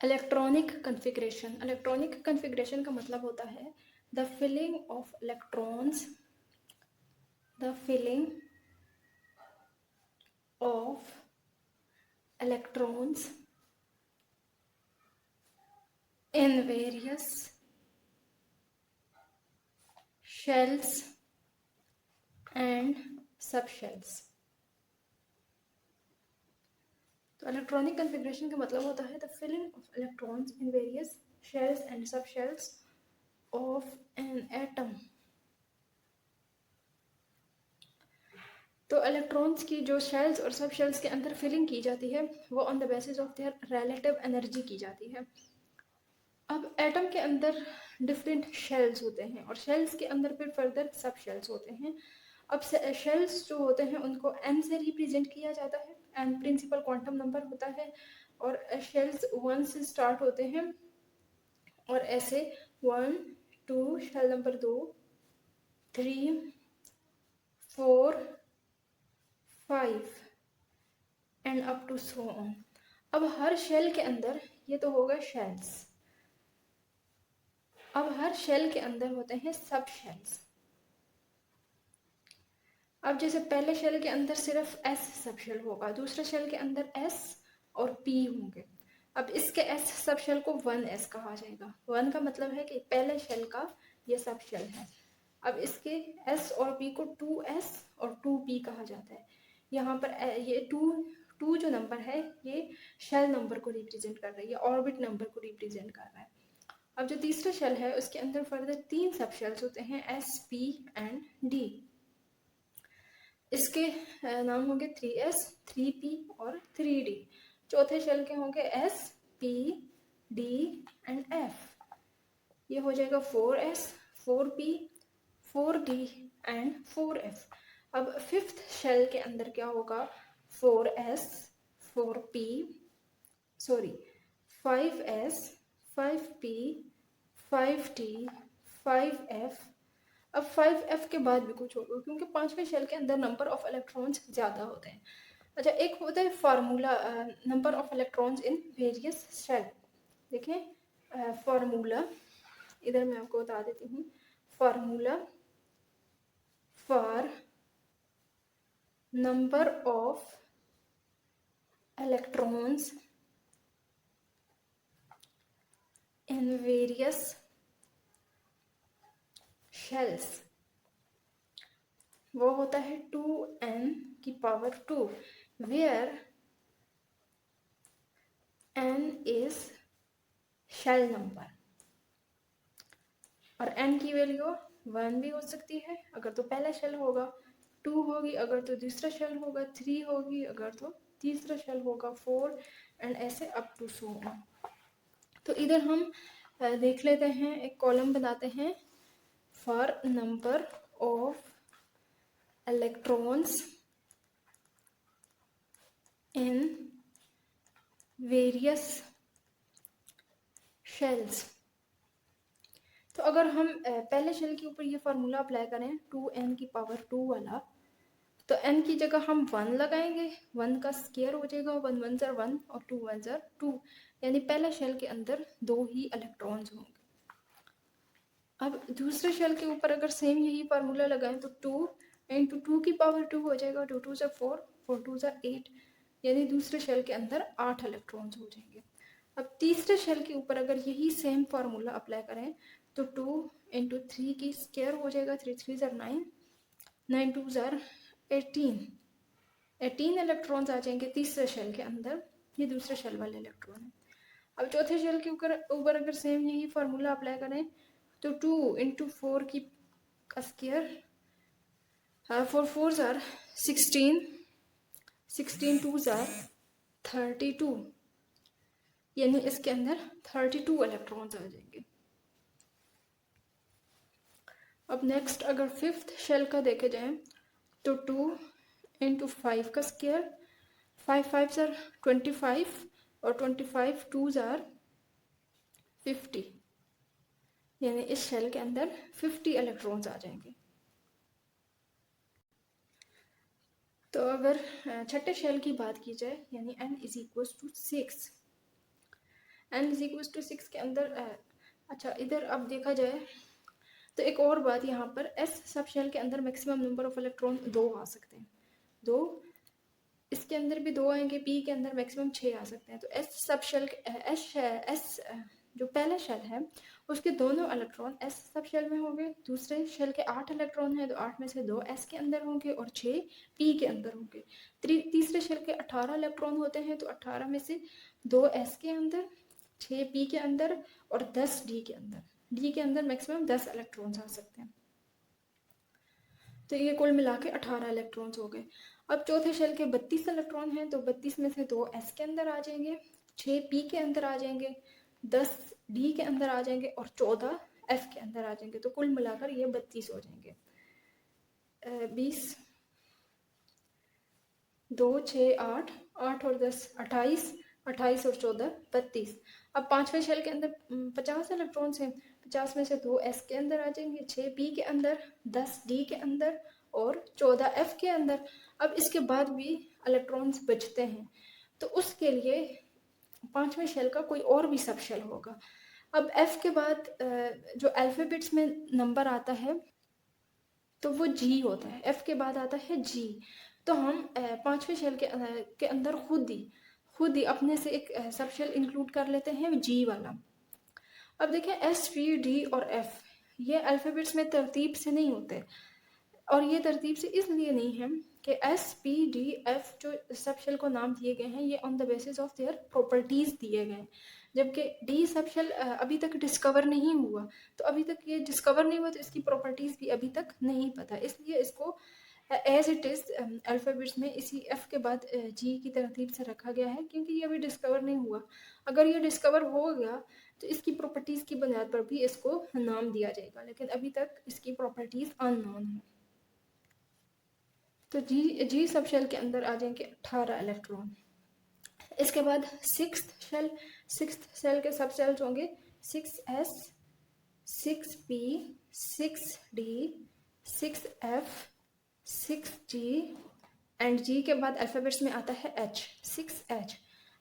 Electronic configuration. Electronic configuration का मतलब होता है the filling of electrons, the filling of electrons in various shells and subshells। तो electronic configuration का मतलब होता है the filling of electrons in various shells and subshells of an atom. तो इलेक्ट्रॉन्स की जो शेल्स और सब शेल्स के अंदर फिलिंग की जाती है वो on the basis of their relative energy की जाती है। अब एटम के अंदर डिफरेंट शेल्स होते हैं और शेल्स के अंदर फिर फर्दर सब शेल्स होते हैं। अब शेल्स जो होते हैं उनको n से रिप्रेजेंट किया जाता है, n प्रिंसिपल क्वांटम नंबर होता है और शेल्स 1 से स्टार्ट होते हैं और ऐसे 1 2 shell number 2 3 4 5 and up to so on. अब हर शेल के अंदर, ये तो होगा शेल्स, अब हर शेल के अंदर होते हैं सब शेल्स। अब जैसे पहले शेल के अंदर सिर्फ S सब शेल होगा, दूसरे शेल के अंदर S और P होंगे। अब इसके S सब शेल को 1S कहा जाएगा। 1 का मतलब है कि पहले शेल का ये सब शेल है। अब इसके S और P को 2S और 2P कहा जाता है। यहाँ पर ये 2 जो नंबर है ये शेल नंबर को रिप्रेजेंट कर रही है, ऑर्बिट नंबर को रिप्रेजेंट कर रहा है। अब जो तीसरा शेल है उसके अंदर फर्दर 3 सब शेल्स होते हैं S, P एंड D। इसके नाम होंगे 3S, 3P और 3D। चौथे शेल के होंगे S, P, D and F। ये हो जाएगा 4S, 4P, 4D and 4F। अब फिफ्थ शेल के अंदर क्या होगा 4S, 4P, sorry 5S, 5P, 5D, 5F। अब 5F के बाद भी कुछ होगा क्योंकि पांचवें शेल के अंदर नंबर ऑफ इलेक्ट्रॉन्स ज़्यादा होते हैं। अच्छा, एक होता है formula number of electrons in various shell. देखें फार्मूला, इधर मैं आपको बता देती हूँ। Formula for number of electrons in various shells वो होता है 2n की power 2 where n is shell number. और n की वैल्यू 1 भी हो सकती है अगर तो पहला शेल होगा, 2 होगी अगर तो दूसरा शेल होगा, 3 होगी अगर तो तीसरा शेल होगा, 4 एंड ऐसे अप टू सो ऑन। तो इधर हम देख लेते हैं, एक कॉलम बनाते हैं for number of electrons in various shells. तो अगर हम पहले शेल के ऊपर ये फार्मूला अप्लाई करें 2n की पावर 2 वाला, तो n की जगह हम 1 लगाएंगे, 1 का स्क्वायर हो जाएगा, 1 1 ज़र 1 और 2 1 ज़र 2, यानी पहले शेल के अंदर 2 ही इलेक्ट्रॉन्स होंगे। अब दूसरे शेल के ऊपर अगर सेम यही फार्मूला लगाएं तो 2 इंटू 2 की पावर 2 हो जाएगा, 2 2 ज़र 4, 4 2 ज़र 8, यानी दूसरे शेल के अंदर 8 इलेक्ट्रॉन्स हो जाएंगे। अब तीसरे शेल के ऊपर अगर यही सेम फार्मूला अप्लाई करें तो 2 इंटू 3 की स्क्वायर हो जाएगा, 3 3 ज़र 9, 9 2 ज़र 18, 18 इलेक्ट्रॉन्स आ जाएंगे तीसरे शेल के अंदर। ये दूसरे शेल वाले इलेक्ट्रॉन है। अब चौथे शेल के ऊपर अगर सेम यही फार्मूला अप्लाई करें तो 2 इंटू 4 की का स्क्वायर, 4 4 ज़र 16, 16 2 ज़र 32, यानी इसके अंदर 32 इलेक्ट्रॉन्स आ जाएंगे। अब नेक्स्ट अगर फिफ्थ शेल का देखे जाए तो 2 इंटू 5 का स्क्वायर, 5 5 ज़र 25 और 25 2 ज़र 50, यानी इस शेल के अंदर 50 इलेक्ट्रॉन्स आ जाएंगे। तो अगर छठे शेल की बात की जाए यानी n is equal to 6, n is equal to 6 के अंदर अच्छा इधर अब देखा जाए तो एक और बात, यहाँ पर s सब शेल के अंदर मैक्सिमम नंबर ऑफ इलेक्ट्रॉन 2 आ सकते हैं, 2, इसके अंदर भी 2 आएंगे, p के अंदर मैक्सिमम 6 आ सकते हैं। तो s सब शेल s जो पहला शेल है उसके दोनों इलेक्ट्रॉन s सब शेल में होंगे, दूसरे शेल के 8 इलेक्ट्रॉन हैं तो 8 में से 2 s के अंदर होंगे और 6 p के अंदर होंगे। तीसरे शेल के 18 इलेक्ट्रॉन होते हैं तो 18 में से 2 s के अंदर, 6 p के अंदर और 10 d के अंदर। d के अंदर मैक्सिमम 10 इलेक्ट्रॉन्स आ सकते हैं। तो ये कुल मिला के 18 इलेक्ट्रॉन्स हो गए। अब चौथे शेल के 32 इलेक्ट्रॉन हैं तो 32 में से 2 s के अंदर आ जाएंगे, 6 p के अंदर आ जाएंगे, 10 d के अंदर आ जाएंगे और 14 f के अंदर आ जाएंगे। तो कुल मिलाकर ये 32 हो जाएंगे। 20, 2, 6, 8, 8 और 10 28, 28 और 14 32। अब पांचवें शेल के अंदर 50 इलेक्ट्रॉन्स हैं, 50 में से 2 s के अंदर आ जाएंगे, 6 p के अंदर, 10 d के अंदर और 14 f के अंदर। अब इसके बाद भी इलेक्ट्रॉन्स बचते हैं तो उसके लिए पांचवें शेल का कोई और भी सब शेल होगा। अब f के बाद जो अल्फाबेट्स में नंबर आता है तो वो g होता है, f के बाद आता है g। तो हम पांचवें शेल के अंदर खुद ही अपने से एक सब शेल इंक्लूड कर लेते हैं g वाला। अब देखें s, p, d और f ये अल्फाबेट्स में तरतीब से नहीं होते, और ये तरतीब से इसलिए नहीं है कि s, p, d, f जो सब शेल को नाम दिए गए हैं ये on the basis of their properties दिए गए हैं, जबकि d सब शेल अभी तक डिस्कवर नहीं हुआ। तो अभी तक ये डिस्कवर नहीं हुआ तो इसकी प्रॉपर्टीज भी अभी तक नहीं पता, इसलिए इसको एज इट इज अल्फाबेट्स में इसी f के बाद g की तरतीब से रखा गया है, क्योंकि ये अभी डिस्कवर नहीं हुआ। अगर ये डिस्कवर हो गया तो इसकी प्रॉपर्टीज की बुनियाद पर भी इसको नाम दिया जाएगा, लेकिन अभी तक इसकी प्रॉपर्टीज अननोन है। तो जी सब शेल के अंदर आ जाएंगे 18 इलेक्ट्रॉन। इसके बाद सिक्स्थ शेल के सब शेल्स होंगे 6s, 6p, 6d, 6f, 6g and g के बाद अल्फाबेट्स में आता है h, 6h।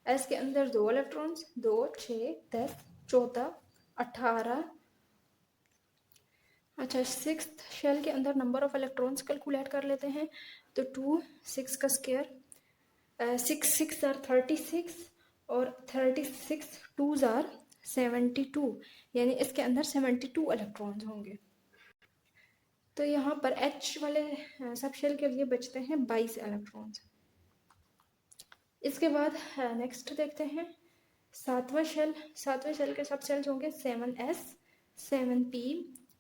s के अंदर 2 इलेक्ट्रॉन्स, 2, 6, 10, 14, 18। अच्छा, सिक्स्थ शेल के अंदर नंबर ऑफ इलेक्ट्रॉन्स कैलकुलेट कर लेते हैं। तो 2, 6 का स्क्वायर, 6 6 आर 36 और 36 2s आर 72, यानी इसके अंदर 72 इलेक्ट्रॉन्स होंगे। तो यहाँ पर H वाले सब शेल के लिए बचते हैं 22 इलेक्ट्रॉन्स। इसके बाद नेक्स्ट देखते हैं सातवें शेल के सब शेल्स होंगे 7s, 7p,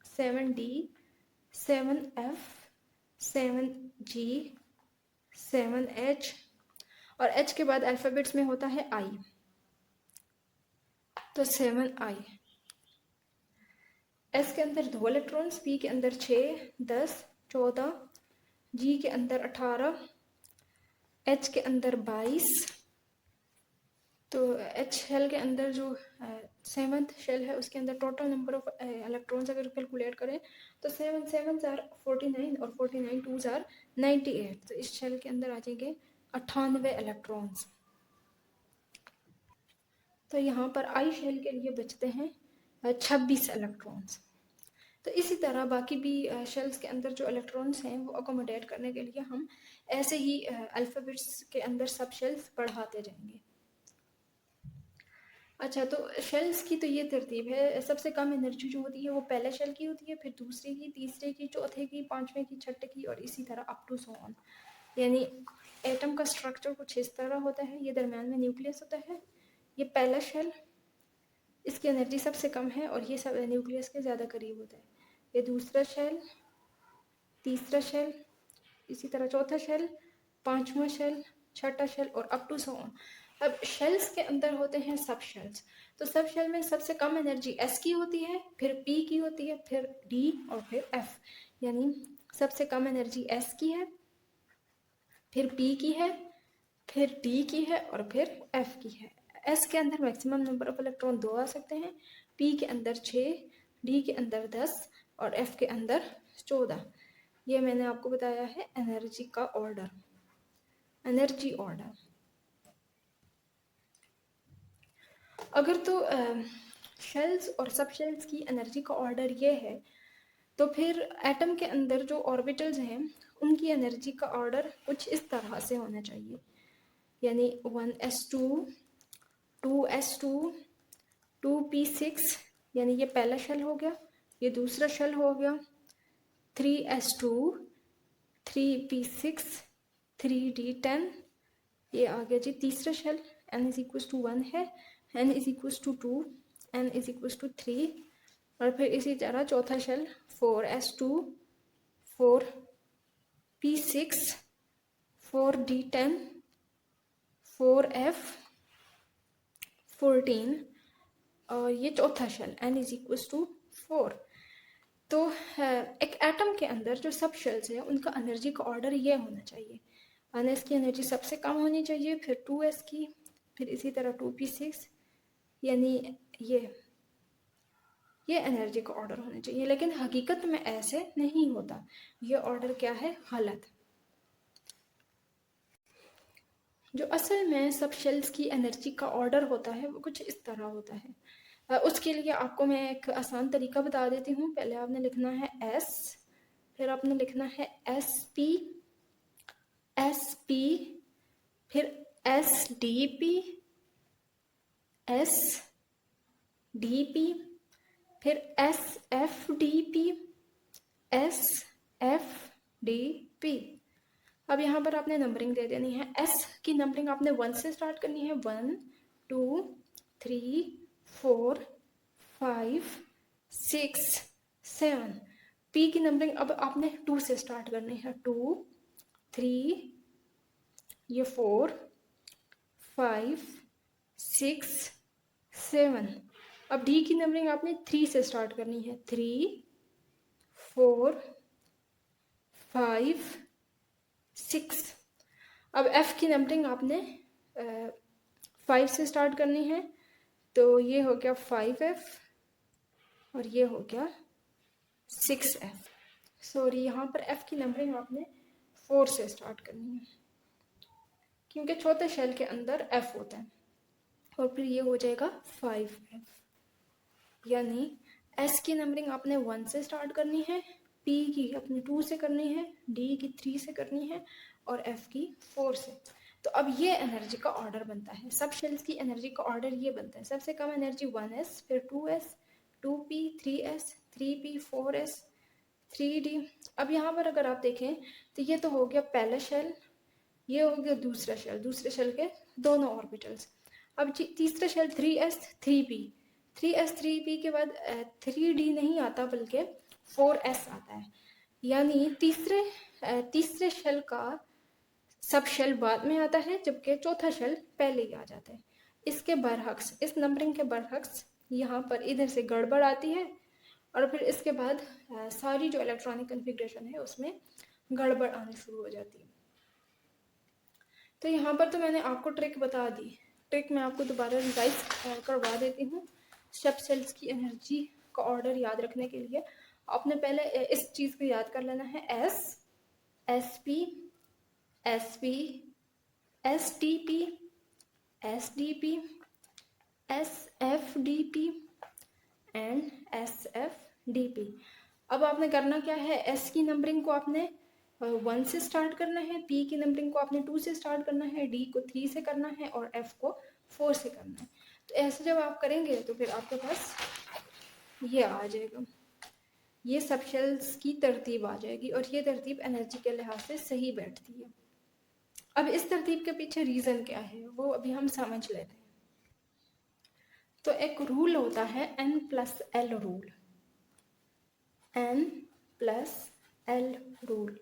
7d, 7f, 7g, 7h और h के बाद अल्फाबेट्स में होता है i, तो 7i। s के अंदर 2 इलेक्ट्रॉन्स, p के अंदर 6, 10, 14, g के अंदर 18, h के अंदर 22। तो h शेल के अंदर जो 7th शेल है उसके अंदर टोटल नंबर ऑफ इलेक्ट्रॉन्स अगर कैलकुलेट करें तो 7 7s आर 49 और 49 2s आर 98। तो इस शेल के अंदर आ जाएंगे 98 इलेक्ट्रॉन्स। तो यहाँ पर आई शेल के लिए बचते हैं 26 इलेक्ट्रॉन्स। तो इसी तरह बाकी भी शेल्स के अंदर जो इलेक्ट्रॉन्स हैं वो अकोमोडेट करने के लिए हम ऐसे ही अल्फाबेट्स के अंदर सब शेल्स बढ़ाते जाएंगे। अच्छा, तो शेल्स की तो ये तरतीब है, सबसे कम एनर्जी जो होती है वो पहले शेल की होती है, फिर दूसरे की, तीसरे की, चौथे की, पांचवें की, छठे की और इसी तरह अप टू सो ऑन। यानी एटम का स्ट्रक्चर कुछ इस तरह होता है, ये दरम्यान में न्यूक्लियस होता है, ये पहला शेल, इसकी एनर्जी सबसे कम है और ये सब न्यूक्लियस के ज़्यादा करीब होता है। ये दूसरा शेल, तीसरा शेल, इसी तरह चौथा शेल, पांचवा शेल, छठा शेल और अप टू सो ऑन। अब शेल्स के अंदर होते हैं सब शेल्स। तो सब शेल में सबसे कम एनर्जी एस की होती है, फिर पी की होती है, फिर डी और फिर एफ। यानी सबसे कम एनर्जी एस की है, फिर पी की है, फिर डी की है और फिर एफ की है। एस के अंदर मैक्सिमम नंबर ऑफ इलेक्ट्रॉन 2 आ सकते हैं, पी के अंदर 6, डी के अंदर 10 और एफ के अंदर 14। ये मैंने आपको बताया है एनर्जी का ऑर्डर, एनर्जी ऑर्डर। अगर तो शेल्स और सब शेल्स की एनर्जी का ऑर्डर ये है, तो फिर एटम के अंदर जो ऑर्बिटल्स हैं उनकी एनर्जी का ऑर्डर कुछ इस तरह से होना चाहिए, यानी 1s2, 2s2, 2p6, यानी ये पहला शेल हो गया, ये दूसरा शेल हो गया, 3s2, 3p6, 3d10, ये आ गया जी तीसरा shell, n is equal to 1 है, n is equal to 2, n is equal to 3, और फिर इसी तरह चौथा shell 4s2, 4p6, 4d10, 4f14, और ये चौथा shell n is equal to 4। तो एक एटम के अंदर जो सब शेल्स हैं उनका एनर्जी का ऑर्डर ये होना चाहिए, 1s की एनर्जी सबसे कम होनी चाहिए, फिर 2s की, फिर इसी तरह 2p6, यानी ये एनर्जी का ऑर्डर होना चाहिए। लेकिन हकीकत में ऐसे नहीं होता, ये ऑर्डर क्या है, गलत। जो असल में सब शेल्स की एनर्जी का ऑर्डर होता है वो कुछ इस तरह होता है। उसके लिए आपको मैं एक आसान तरीका बता देती हूँ। पहले आपने लिखना है S, फिर आपने लिखना है SP, SP, फिर SDP, SDP, फिर SFDP, SFDP। अब यहाँ पर आपने नंबरिंग दे देनी है। S की नंबरिंग आपने 1 से स्टार्ट करनी है, 1 2 3 4 5 6 7। P की नंबरिंग अब आपने 2 से स्टार्ट करनी है, 2 3, ये 4 5 6 7। अब D की नंबरिंग आपने 3 से स्टार्ट करनी है, 3 4 5 6। अब F की नंबरिंग आपने 5 से स्टार्ट करनी है, तो ये हो गया 5F और ये हो गया 6F। सॉरी, यहाँ पर F की नंबरिंग आपने 4 से स्टार्ट करनी है, क्योंकि छोटे शेल के अंदर F होता है, और फिर ये हो जाएगा 5F। यानी S की नंबरिंग आपने 1 से स्टार्ट करनी है, P की अपने 2 से करनी है, D की 3 से करनी है, और F की 4 से। तो अब ये एनर्जी का ऑर्डर बनता है। सब शेल्स की एनर्जी का ऑर्डर ये बनता है, सबसे कम एनर्जी 1s, फिर 2s, 2p, 3s, 3p, 4s, 3d। अब यहाँ पर अगर आप देखें तो ये तो हो गया पहला शेल, ये हो गया दूसरा शेल, दूसरे शेल के दोनों ऑर्बिटल्स। अब तीसरा shell 3s, 3p, 3s, 3p के बाद 3d नहीं आता बल्कि 4s आता है। यानी तीसरे शेल का सब शेल बाद में आता है, जबकि चौथा शेल पहले ही आ जाता है। इसके बरअक्स, इस नंबरिंग के बरअक्स यहाँ पर इधर से गड़बड़ आती है, और फिर इसके बाद सारी जो इलेक्ट्रॉनिक कन्फिग्रेशन है उसमें गड़बड़ आनी शुरू हो जाती है। तो यहाँ पर तो मैंने आपको ट्रिक बता दी, ट्रिक मैं आपको दोबारा रिवाइज करवा देती हूँ। सब शेल्स की एनर्जी का ऑर्डर याद रखने के लिए आपने पहले इस चीज़ को याद कर लेना है, S, SP, SP, STP, SDP, SFDP and SFDP। अब आपने करना क्या है, S की नंबरिंग को आपने 1 से स्टार्ट करना है, P की नंबरिंग को आपने 2 से स्टार्ट करना है, D को 3 से करना है, और F को 4 से करना है। तो ऐसे जब आप करेंगे तो फिर आपके पास ये आ जाएगा, ये सब शेल्स की तरतीब आ जाएगी, और ये तरतीब एनर्जी के लिहाज से सही बैठती है। अब इस तरतीब के पीछे रीज़न क्या है वो अभी हम समझ लेते हैं। तो एक रूल होता है N+L रूल, N+L रूल।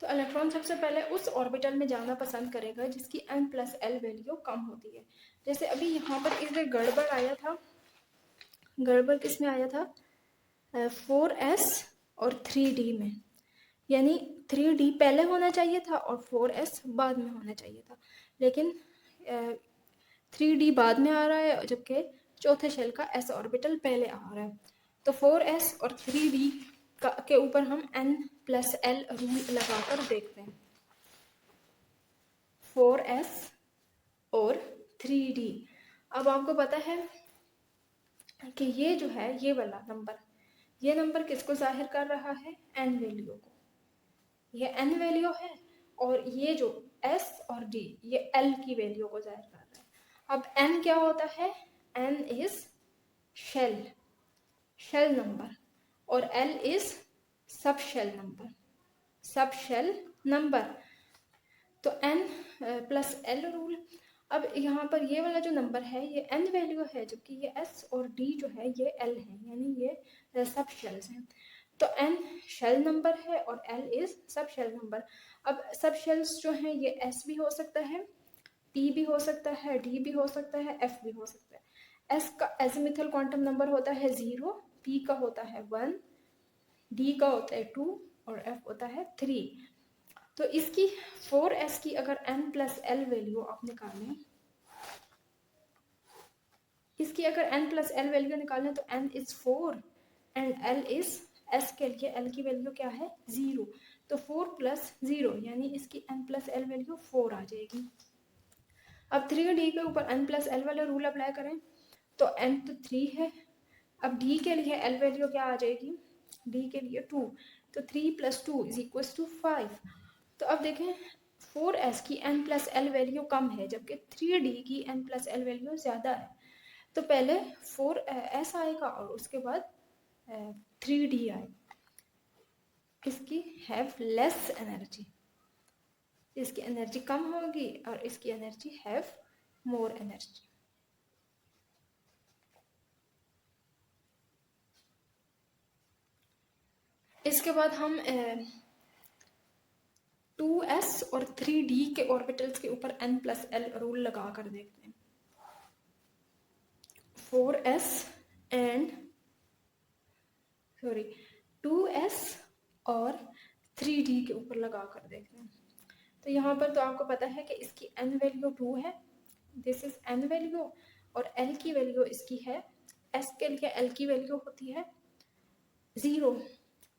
तो इलेक्ट्रॉन सबसे पहले उस ऑर्बिटल में जाना पसंद करेगा जिसकी N+L वैल्यू कम होती है। जैसे अभी यहाँ पर इधर गड़बड़ आया था, गड़बड़ किस में आया था, 4s और 3d में, यानी 3d पहले होना चाहिए था और 4s बाद में होना चाहिए था, लेकिन 3d बाद में आ रहा है, जबकि चौथे शेल का s ऑर्बिटल पहले आ रहा है। तो 4s और 3d के ऊपर हम N+L रूल लगाकर देखते हैं। 4s और 3d। अब आपको पता है कि ये जो है ये वाला नंबर, ये नंबर किसको जाहिर कर रहा है? n वैल्यू को। ये n वैल्यू है और ये जो s और d ये l की वैल्यू को जाहिर कर रहा है। अब n क्या होता है? n इज शेल नंबर और l is sub shell number. तो n प्लस l रूल। अब यहाँ पर ये वाला जो नंबर है ये n वैल्यू है, जबकि ये s और d जो है ये l है, यानी ये सब शेल्स हैं। तो n शेल नंबर है और l is sub shell number. अब सब शेल्स जो हैं ये s भी हो सकता है, p भी हो सकता है, d भी हो सकता है, f भी हो सकता है। s का एजिमुथल क्वांटम नंबर होता है 0, p का होता है 1, d का होता है 2 और f होता है 3। तो इसकी 4s की अगर n प्लस l वैल्यू आप निकालें, इसकी अगर n प्लस l वैल्यू निकालें तो n is 4 and l is s के लिए l की वैल्यू क्या है? 0। तो 4 प्लस 0 यानी इसकी n प्लस l वैल्यू 4 आ जाएगी। अब 3d के ऊपर n प्लस l वाला रूल अप्लाई करें तो n तो 3 है। अब d के लिए l वैल्यू क्या आ जाएगी? d के लिए 2, तो 3 प्लस 2 इज इक्वल टू 5। तो अब देखें 4s की n प्लस l वैल्यू कम है, जबकि 3d की n प्लस l वैल्यू ज़्यादा है। तो पहले 4s आएगा और उसके बाद 3d आएगा। इसकी हैव लेस एनर्जी, इसकी एनर्जी कम होगी और इसकी एनर्जी हैव मोर एनर्जी। इसके बाद हम 2s और 3d के ऑर्बिटल्स के ऊपर n प्लस l रूल लगा कर देखते हैं। 2s और 3d के ऊपर लगा कर देखते हैं। तो यहाँ पर तो आपको पता है कि इसकी n वैल्यू 2 है, दिस इज n वैल्यू, और l की वैल्यू इसकी है, s के लिए l की वैल्यू होती है 0,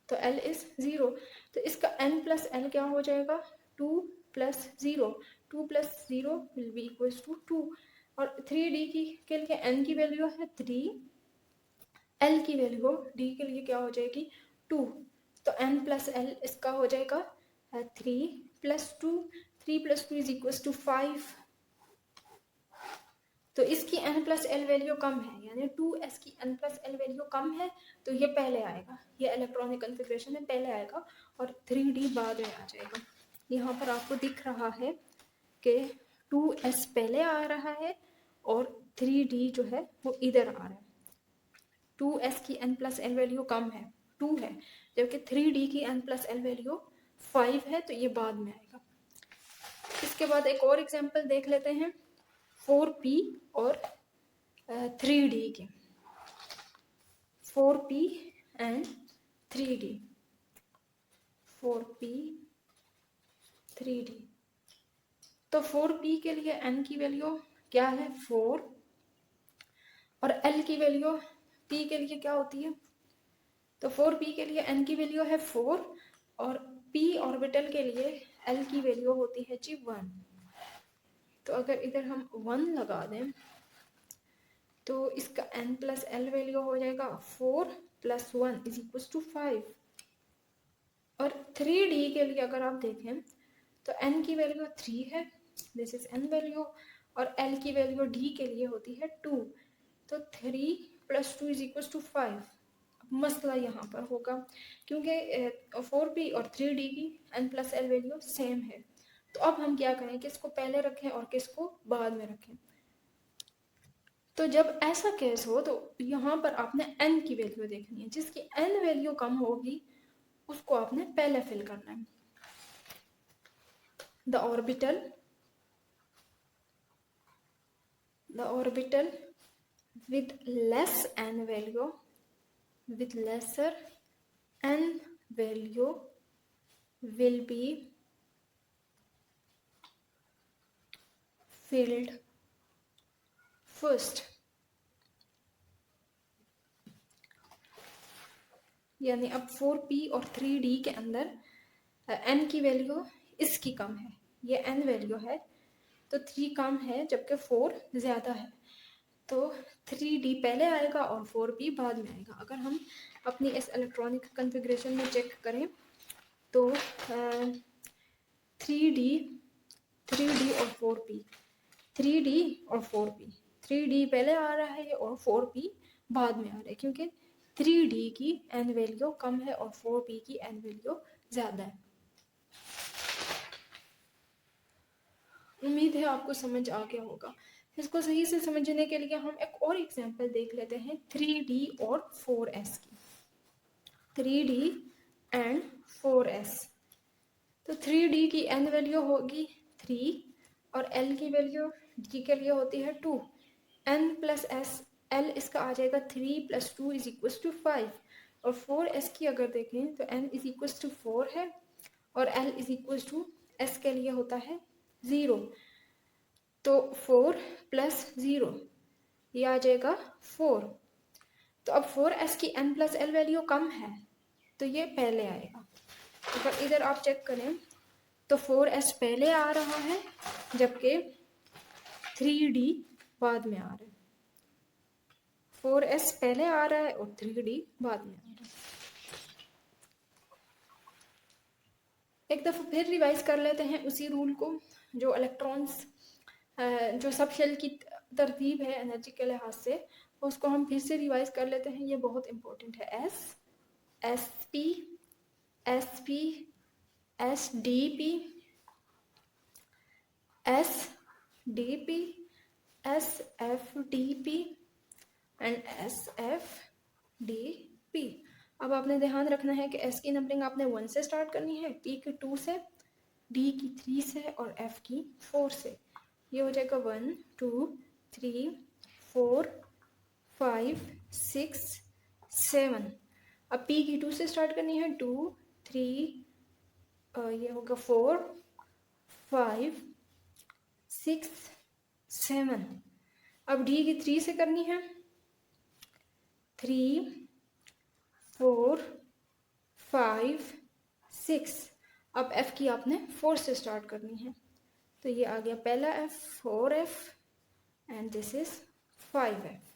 तो l इज 0। तो इसका n प्लस l क्या हो जाएगा? 2 plus 0, 2 plus 0 will be equals to 2। और 3d की के लिए n की वैल्यू है 3, l की वैल्यू d के लिए क्या हो जाएगी? 2। तो n प्लस l इसका हो जाएगा 3 plus 2, 3 plus 2 is equal to 5। तो इसकी n प्लस l वैल्यू कम है, यानी 2s की n प्लस l वैल्यू कम है, तो ये पहले आएगा, ये इलेक्ट्रॉनिक कन्फिग्रेशन में पहले आएगा और 3d बाद में आ जाएगा। यहाँ पर आपको दिख रहा है कि 2s पहले आ रहा है और 3d जो है वो इधर आ रहा है। 2s की n प्लस l वैल्यू कम है, 2 है, जबकि 3d की n प्लस l वैल्यू 5 है, तो ये बाद में आएगा। इसके बाद एक और एग्जांपल देख लेते हैं 4p और 3d के, 4p and 3d, 4p 3d। तो 4p के लिए n की वैल्यू क्या है? 4, और l की वैल्यू p के लिए क्या होती है? तो 4p के लिए n की वैल्यू है 4 और p ऑर्बिटल के लिए l की वैल्यू होती है जी 1। तो अगर इधर हम 1 लगा दें तो इसका n प्लस l वैल्यू हो जाएगा 4 प्लस 1 इज इक्वल टू 5। और 3d के लिए अगर आप देखें तो n की वैल्यू 3 है, दिस इज n वैल्यू, और l की वैल्यू d के लिए होती है 2। तो 3 प्लस 2 इज इक्वल टू 5। मसला यहाँ पर होगा क्योंकि 4p और 3d की n plus l value same है। तो अब हम क्या करें, किसको पहले रखें और किसको बाद में रखें? तो जब ऐसा केस हो तो यहाँ पर आपने n की वैल्यू देखनी है, जिसकी n वैल्यू कम होगी उसको आपने पहले फिल करना है। The orbital with less n value, with lesser n value will be filled first। यानी अब 4p और 3d के अंदर n की वैल्यू इसकी कम है, ये n वैल्यू है, तो 3 कम है जबकि 4 ज़्यादा है, तो 3D पहले आएगा और 4P बाद में आएगा। अगर हम अपनी इस इलेक्ट्रॉनिक कॉन्फ़िगरेशन में चेक करें तो 3D और 4P, 3D और 4P, 3D पहले आ रहा है और 4P बाद में आ रहा है, क्योंकि 3D की n वैल्यू कम है और 4P की n वैल्यू ज़्यादा है। उम्मीद है आपको समझ आ गया होगा। इसको सही से समझने के लिए हम एक और एग्जांपल देख लेते हैं 3D और 4S की। 3D and 4S। तो 3D की n वैल्यू होगी 3 और L की वैल्यू D के लिए होती है 2। n प्लस S, L इसका आ जाएगा 3 + 2 = 5। और 4S की अगर देखें तो n = 4 है और L = S के लिए होता है 0। तो 4 + 0 ये आ जाएगा 4। तो अब 4S की n + L वैल्यू कम है तो ये पहले आएगा। अगर इधर आप चेक करें तो 4S पहले आ रहा है जबकि 3D बाद में आ रहा है। 4S पहले आ रहा है और 3D बाद में आ रहा है। एक दफ़ा फिर रिवाइज कर लेते हैं उसी रूल को, जो इलेक्ट्रॉन्स जो सब शेल की तरतीब है एनर्जी के लिहाज से, उसको हम फिर से रिवाइज कर लेते हैं। ये बहुत इंपॉर्टेंट है। SP, SP, SDP, SDP, SFDP and SFDP। अब आपने ध्यान रखना है कि S की नंबरिंग आपने 1 से स्टार्ट करनी है, P की 2 से, D की 3 से और F की 4 से। ये हो जाएगा 1 2 3 4 5 6 7। अब P की 2 से स्टार्ट करनी है, 2 3 ये होगा 4 5 6 7। अब D की 3 से करनी है, 3 4 5 6। अब F की आपने 4 से स्टार्ट करनी है, तो ये आ गया पहला F 4F and this is 5F।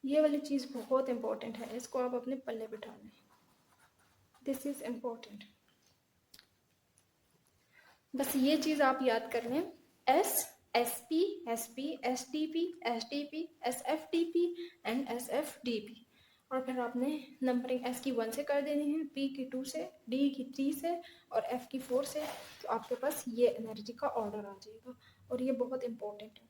ये वाली चीज़ बहुत इंपॉर्टेंट है, इसको आप अपने पल्ले बिठा लें। दिस इज इम्पोर्टेंट, बस ये चीज़ आप याद कर लें। SP, SP, SDP, SDP, SFDP and SFDP। और फिर आपने नंबरिंग S की 1 से कर देनी है, P की 2 से, D की 3 से और F की 4 से। तो आपके पास ये एनर्जी का ऑर्डर आ जाएगा और ये बहुत इंपॉर्टेंट है।